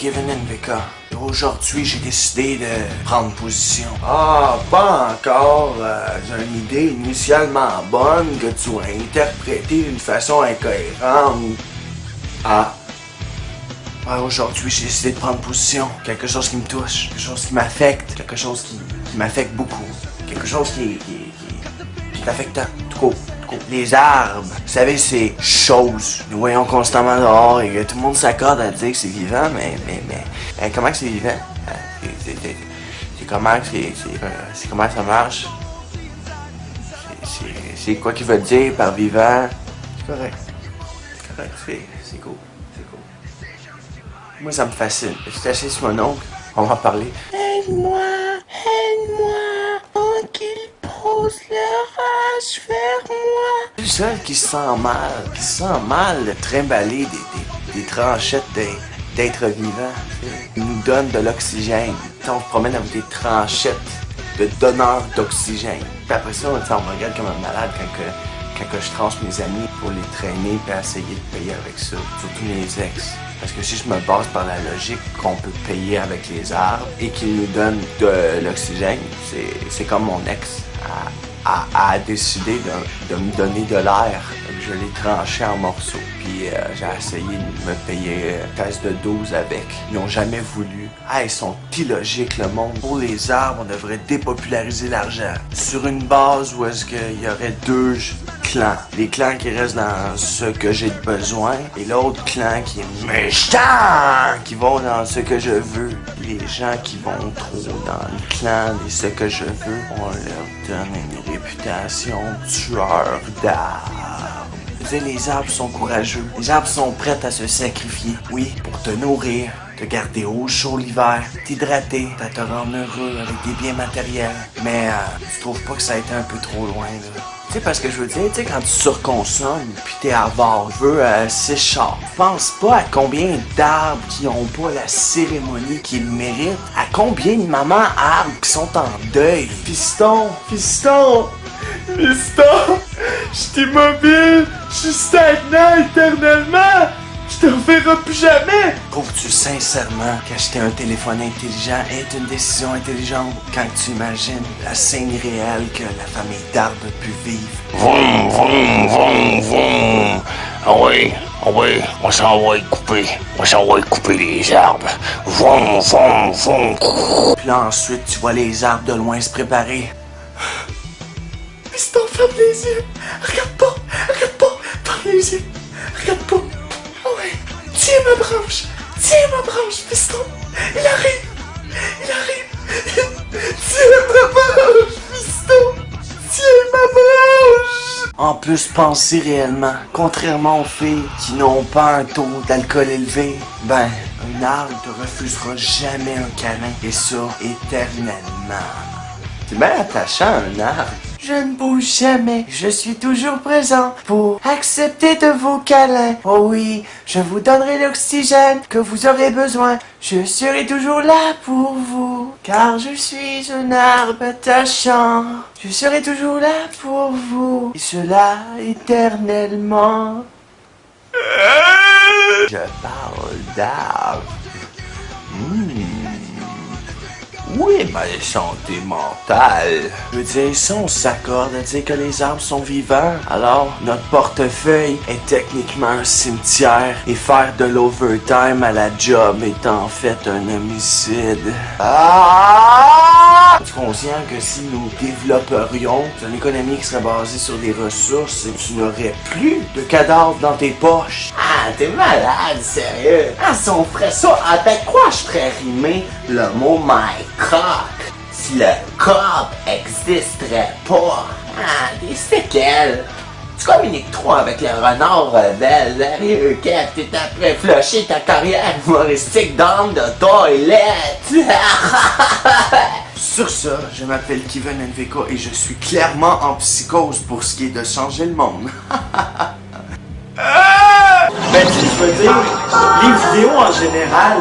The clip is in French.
Kevin NVK. Aujourd'hui, j'ai décidé de prendre position. Ah, pas encore. J'ai une idée initialement bonne que tu as interprétée d'une façon incohérente. Aujourd'hui, j'ai décidé de prendre position. Quelque chose qui me touche, quelque chose qui m'affecte, quelque chose qui m'affecte beaucoup. Quelque chose qui est affectant. Tout court. Les arbres, vous savez, c'est choses. Nous voyons constamment dehors et que tout le monde s'accorde à dire que c'est vivant, mais comment que c'est vivant? C'est comment ça marche? C'est quoi qu'il veut dire par vivant? C'est correct. C'est cool. Moi, ça me fascine. Je suis assis sur mon oncle, on va en parler. Aide-moi, oh, qu'il pose le rage vers moi. Le seul qui se sent mal de trimballer des tranchettes d'êtres vivants. Il nous donne de l'oxygène. On se promène avec des tranchettes de donneurs d'oxygène. Puis après ça, on me regarde comme un malade quand je tranche mes amis pour les traîner et essayer de payer avec ça. Surtout mes ex. Parce que si je me base par la logique qu'on peut payer avec les arbres et qu'ils nous donnent de l'oxygène, c'est comme mon ex a décidé de me donner de l'air. Je l'ai tranché en morceaux. Puis j'ai essayé de me payer 15 de 12 avec. Ils n'ont jamais voulu. Ils sont illogiques, le monde. Pour les arbres, on devrait dépopulariser l'argent. Sur une base où est-ce qu'il y aurait deux clans. Les clans qui restent dans ce que j'ai besoin et l'autre clan qui est méchant, qui vont dans ce que je veux. Les gens qui vont trop dans le clan et ce que je veux, on leur donne une réputation de tueur d'arbres. Les arbres sont courageux. Les arbres sont prêts à se sacrifier. Oui, pour te nourrir, te garder au chaud l'hiver, t'hydrater, te rendre heureux avec des biens matériels. Mais tu trouves pas que ça a été un peu trop loin, là? Tu sais, parce que je veux dire, tu sais, quand tu surconsommes, pis t'es avare, je veux 6 chars. Pense pas à combien d'arbres qui ont pas la cérémonie qu'ils méritent. À combien de mamans arbres qui sont en deuil. Fiston, je suis immobile, je suis stagnant éternellement, je te reverrai plus jamais. Trouves-tu sincèrement qu'acheter un téléphone intelligent est une décision intelligente quand tu imagines la scène réelle que la famille d'arbres a pu vivre? Vroom. Ah oui, on s'en va y couper les arbres. Vroom. Puis là ensuite tu vois les arbres de loin se préparer. Piston, ferme les yeux. Regarde pas. Ferme les yeux. Regarde pas. Ah ouais. Tiens ma branche, Piston. Il arrive. Tiens ma branche, Piston. Tiens ma branche. En plus, pensez réellement. Contrairement aux filles qui n'ont pas un taux d'alcool élevé, un arbre te refusera jamais un câlin. Et ça, éternellement. C'est bien attachant, un arbre. Je ne bouge jamais, je suis toujours présent pour accepter de vos câlins. Oh oui, je vous donnerai l'oxygène que vous aurez besoin. Je serai toujours là pour vous, car je suis un arbre attachant. Je serai toujours là pour vous, et cela éternellement. Je parle d'arbre. Oui, ma santé mentale. Je veux dire, si on s'accorde à dire que les arbres sont vivants, alors notre portefeuille est techniquement un cimetière et faire de l'overtime à la job est en fait un homicide. Es-tu conscient que si nous développerions une économie qui serait basée sur des ressources, tu n'aurais plus de cadavres dans tes poches? T'es malade, sérieux? Si on ferait ça, avec quoi je ferais rimer le mot my cock? Si le coq existerait pas. Des séquelles. Tu communiques trop avec le renard rebelle. Sérieux, Kev, t'es après flusher ta carrière humoristique dans de toilette. Sur ça, je m'appelle Kevin NVK et je suis clairement en psychose pour ce qui est de changer le monde. Je veux dire, les vidéos en général,